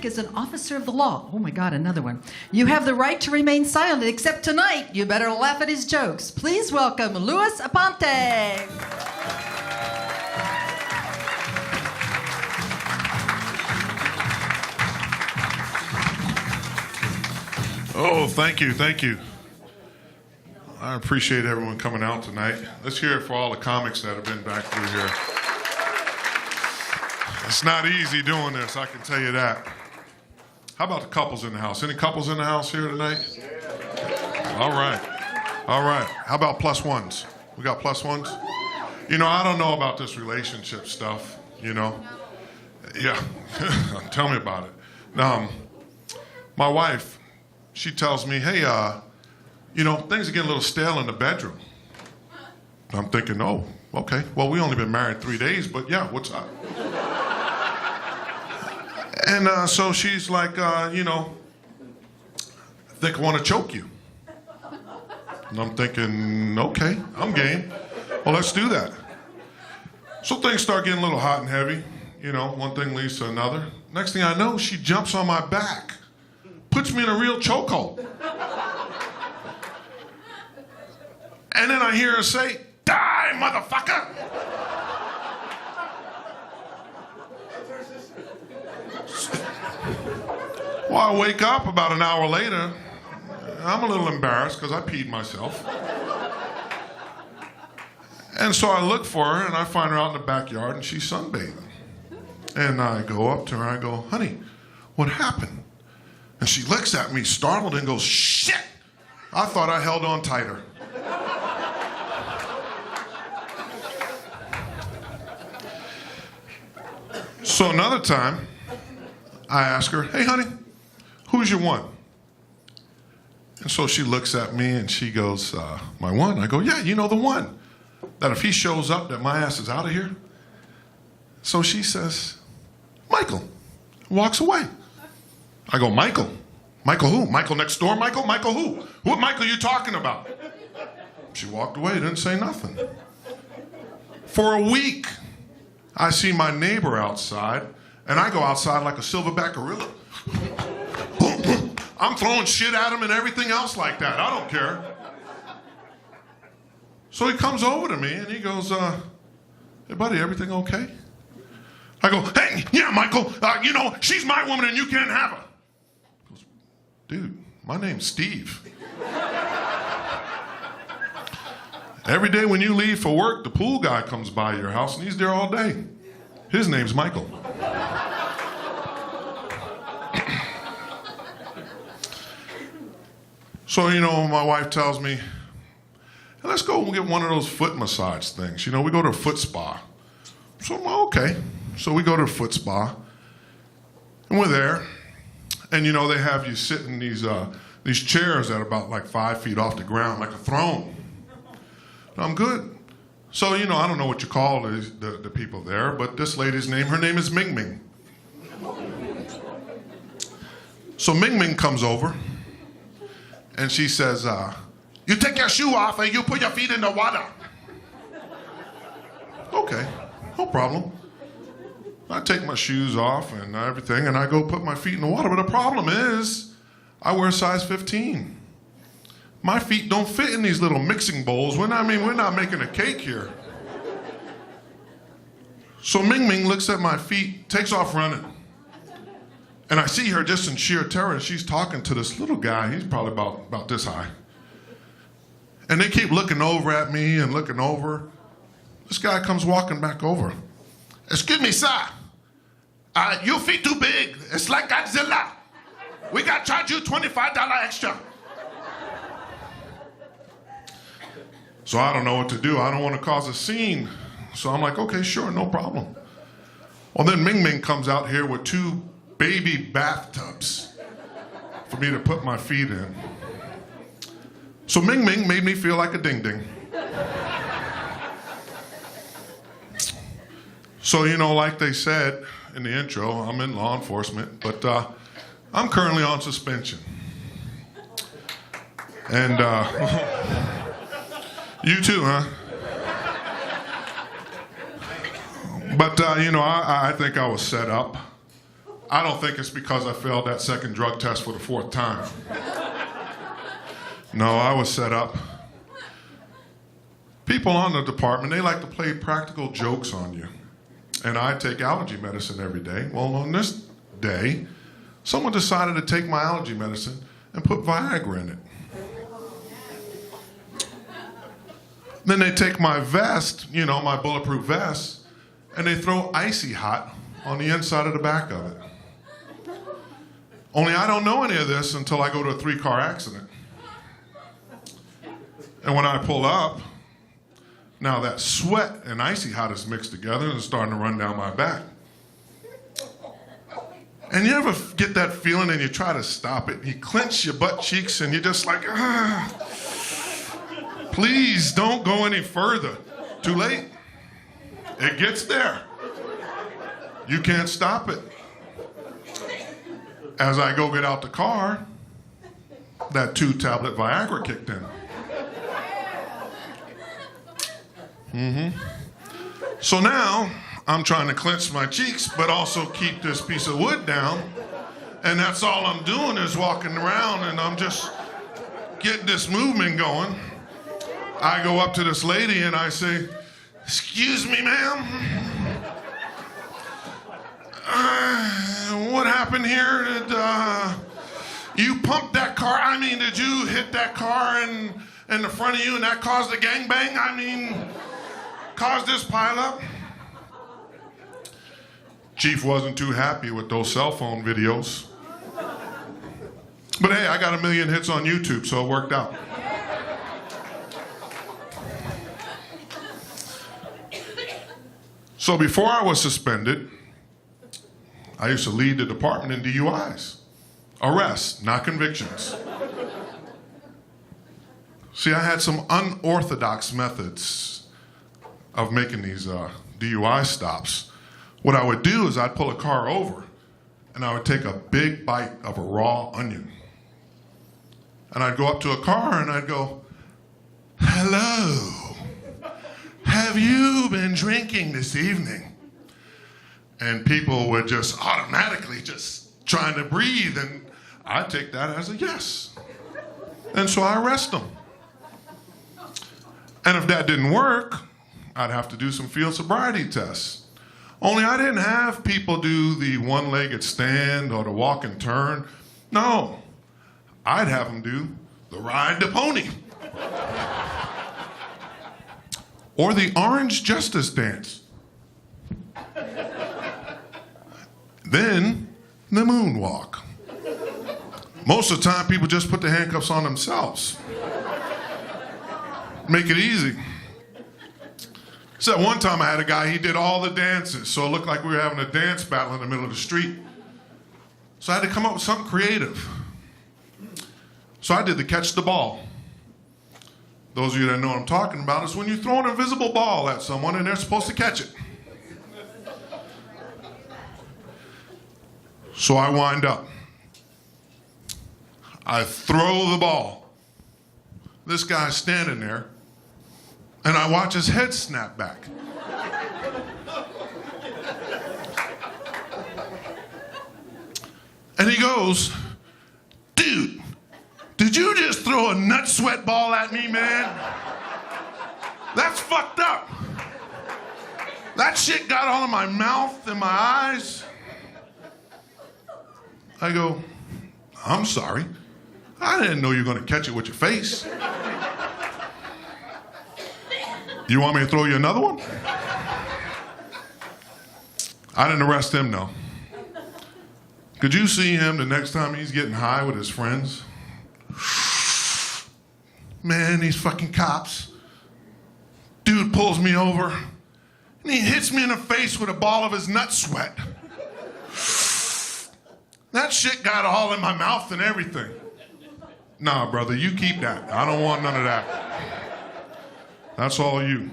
rank as an officer of the law. Oh my God, another one. You have the right to remain silent, except tonight. You better laugh at his jokes. Please welcome Louis Aponte. Oh, thank you, thank you. I appreciate everyone coming out tonight. Let's hear it for all the comics that have been back through here. It's not easy doing this, I can tell you that. How about the couples in the house? Any couples in the house here tonight? All right. All right. How about plus ones? We got plus ones? You know, I don't know about this relationship stuff, you know. Yeah, tell me about it. My wife, she tells me, hey, you know, things are getting a little stale in the bedroom. I'm thinking, oh, okay. Well, we only been married 3 days, but yeah, what's up? And so she's like, you know, I think I want to choke you. And I'm thinking, okay, I'm game. Well, let's do that. So things start getting a little hot and heavy. You know, one thing leads to another. Next thing I know, she jumps on my back, puts me in a real chokehold. And then I hear her say, die, motherfucker! Well, I wake up about an hour later. I'm a little embarrassed because I peed myself. And so I look for her and I find her out in the backyard and she's sunbathing. And I go up to her and I go, honey, what happened? And she looks at me startled and goes, shit! I thought I held on tighter. So another time, I ask her, hey, honey, who's your one? And so she looks at me and she goes, my one? I go, yeah, you know the one. That if he shows up, that my ass is out of here. So she says, Michael. Walks away. I go, Michael? Michael who? Michael next door, Michael? Michael who? What Michael you talking about? She walked away, didn't say nothing. For a week, I see my neighbor outside, and I go outside like a silverback gorilla. Boom, boom. I'm throwing shit at him and everything else like that. I don't care. So he comes over to me and he goes, hey buddy, everything okay? I go, hey, yeah, Michael, you know, she's my woman and you can't have her. He goes, dude, my name's Steve. Every day when you leave for work, the pool guy comes by your house and he's there all day. His name's Michael. So, you know, my wife tells me, hey, let's go and get one of those foot massage things. You know, we go to a foot spa. So, well, okay. So we go to a foot spa, and we're there. And, you know, they have you sit in these chairs that are about like 5 feet off the ground, like a throne. I'm good. So, you know, I don't know what you call the people there, but this lady's name, her name is Ming Ming. So Ming Ming comes over, and she says, you take your shoe off and you put your feet in the water. Okay, no problem. I take my shoes off and everything, and I go put my feet in the water, but the problem is, I wear size 15. My feet don't fit in these little mixing bowls. We're not making a cake here. So Ming Ming looks at my feet, takes off running. And I see her just in sheer terror, and she's talking to this little guy. He's probably about this high. And they keep looking over at me and looking over. This guy comes walking back over. Excuse me, sir. Your feet too big. It's like Godzilla. We got to charge you $25 extra. So I don't know what to do. I don't want to cause a scene. So I'm like, okay, sure, no problem. Well, then Ming Ming comes out here with 2 baby bathtubs for me to put my feet in. So Ming Ming made me feel like a ding-ding. So, you know, like they said in the intro, I'm in law enforcement, but I'm currently on suspension. And you too, huh? But, you know, I think I was set up. I don't think it's because I failed that second drug test for the 4th time. No, I was set up. People on the department, they like to play practical jokes on you. And I take allergy medicine every day. Well, on this day, someone decided to take my allergy medicine and put Viagra in it. Then they take my vest, you know, my bulletproof vest, and they throw icy hot on the inside of the back of it. Only I don't know any of this until I go to a 3-car accident. And when I pull up, now that sweat and icy hot is mixed together and it's starting to run down my back. And you ever get that feeling and you try to stop it? You clench your butt cheeks and you're just like, please don't go any further. Too late. It gets there. You can't stop it. As I go get out the car, that 2-tablet Viagra kicked in. So now I'm trying to clench my cheeks, but also keep this piece of wood down. And that's all I'm doing is walking around and I'm just getting this movement going. I go up to this lady and I say, "Excuse me, ma'am. What happened here? Did you pump that car? I mean, did you hit that car in the front of you and that caused a gangbang? I mean, caused this pileup?" Chief wasn't too happy with those cell phone videos. But hey, I got 1 million hits on YouTube, so it worked out. So before I was suspended, I used to lead the department in DUIs. Arrests, not convictions. See, I had some unorthodox methods of making these DUI stops. What I would do is I'd pull a car over and I would take a big bite of a raw onion. And I'd go up to a car and I'd go, "Hello, have you been drinking this evening?" And people would just automatically just trying to breathe, and I'd take that as a yes. And so I arrest them. And if that didn't work, I'd have to do some field sobriety tests. Only I didn't have people do the one-legged stand or the walk and turn. No, I'd have them do the ride the pony. Or the orange justice dance. Then the moonwalk. Most of the time, people just put the handcuffs on themselves. Make it easy. So one time I had a guy, he did all the dances, so it looked like we were having a dance battle in the middle of the street. So I had to come up with something creative. So I did the catch the ball. Those of you that know what I'm talking about is when you throw an invisible ball at someone and they're supposed to catch it. So I wind up. I throw the ball. This guy's standing there, and I watch his head snap back. And he goes, "Dude, did you just throw a nut sweat ball at me, man? That's fucked up. That shit got all in my mouth and my eyes." I go, "I'm sorry. I didn't know you were going to catch it with your face. You want me to throw you another one?" I didn't arrest him, though. Could you see him the next time he's getting high with his friends? Man, these fucking cops. Dude pulls me over, and he hits me in the face with a ball of his nut sweat. That shit got all in my mouth and everything. Nah, brother, you keep that. I don't want none of that. That's all you.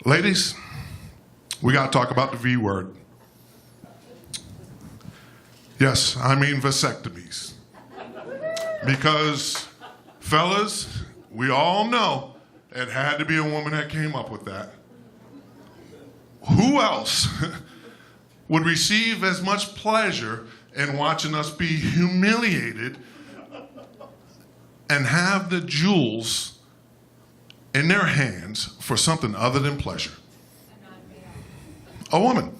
Ladies, we got to talk about the V word. Yes, I mean vasectomies. Because, fellas, we all know it had to be a woman that came up with that. Who else would receive as much pleasure in watching us be humiliated and have the jewels in their hands for something other than pleasure? A woman.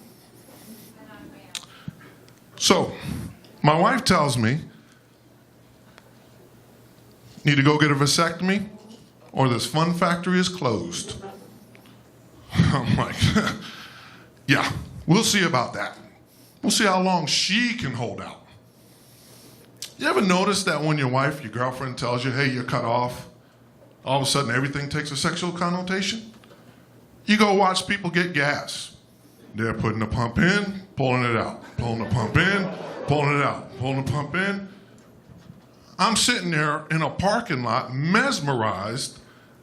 So, my wife tells me, need to go get a vasectomy or this fun factory is closed. I'm like, yeah, we'll see about that. We'll see how long she can hold out. You ever notice that when your wife, your girlfriend tells you, hey, you're cut off, all of a sudden everything takes a sexual connotation? You go watch people get gas. They're putting the pump in, pulling it out, pulling the pump in, pulling it out, pulling the pump in. I'm sitting there in a parking lot, mesmerized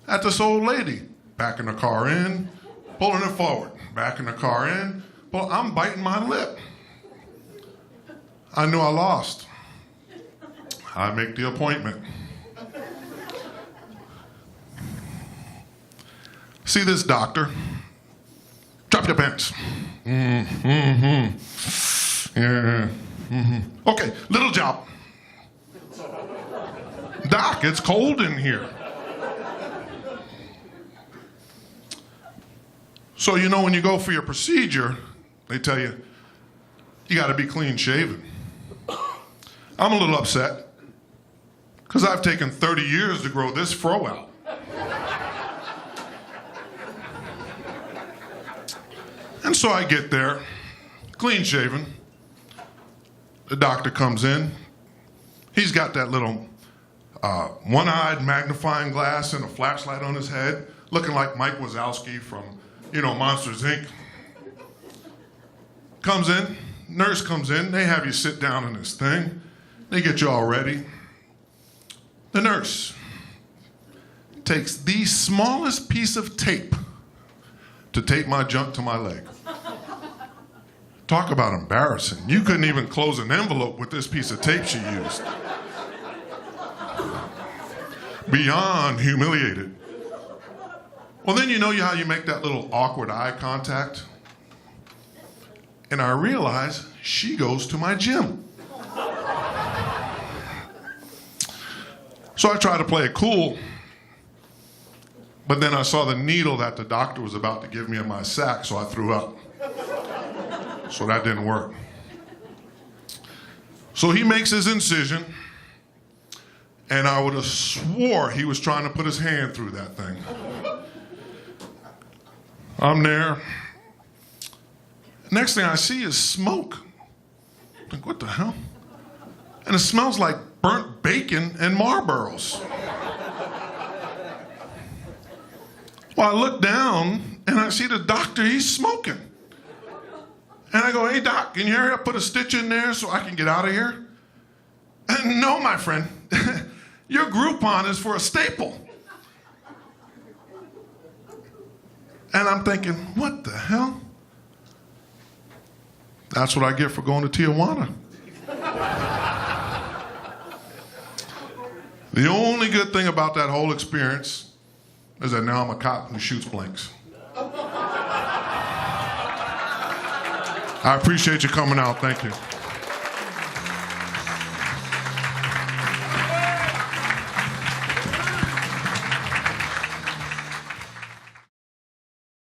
at this old lady, backing the car in, pulling it forward, backing the car in. Well, I'm biting my lip. I knew I lost. I make the appointment. See this doctor? Drop your pants. Yeah. Okay, little job. Doc, it's cold in here. So, you know, when you go for your procedure, they tell you, you got to be clean shaven. I'm a little upset because I've taken 30 years to grow this fro out. And so I get there, clean shaven. The doctor comes in. He's got that little one-eyed magnifying glass and a flashlight on his head, looking like Mike Wazowski from, Monsters, Inc. Comes in, nurse comes in, they have you sit down in this thing. They get you all ready. The nurse takes the smallest piece of tape to tape my junk to my leg. Talk about embarrassing. You couldn't even close an envelope with this piece of tape she used. Beyond humiliated. Well, then you know how you make that little awkward eye contact? And I realize she goes to my gym. So I tried to play it cool, but then I saw the needle that the doctor was about to give me in my sack, so I threw up. So that didn't work. So he makes his incision, and I would have swore he was trying to put his hand through that thing. I'm there. Next thing I see is smoke. I'm like, what the hell? And it smells like burnt bacon and Marlboros. Well, I look down and I see the doctor, he's smoking. And I go, hey doc, can you hurry up, put a stitch in there so I can get out of here? And no, my friend, your Groupon is for a staple. And I'm thinking, what the hell? That's what I get for going to Tijuana. The only good thing about that whole experience is that now I'm a cop who shoots blanks. I appreciate you coming out. Thank you.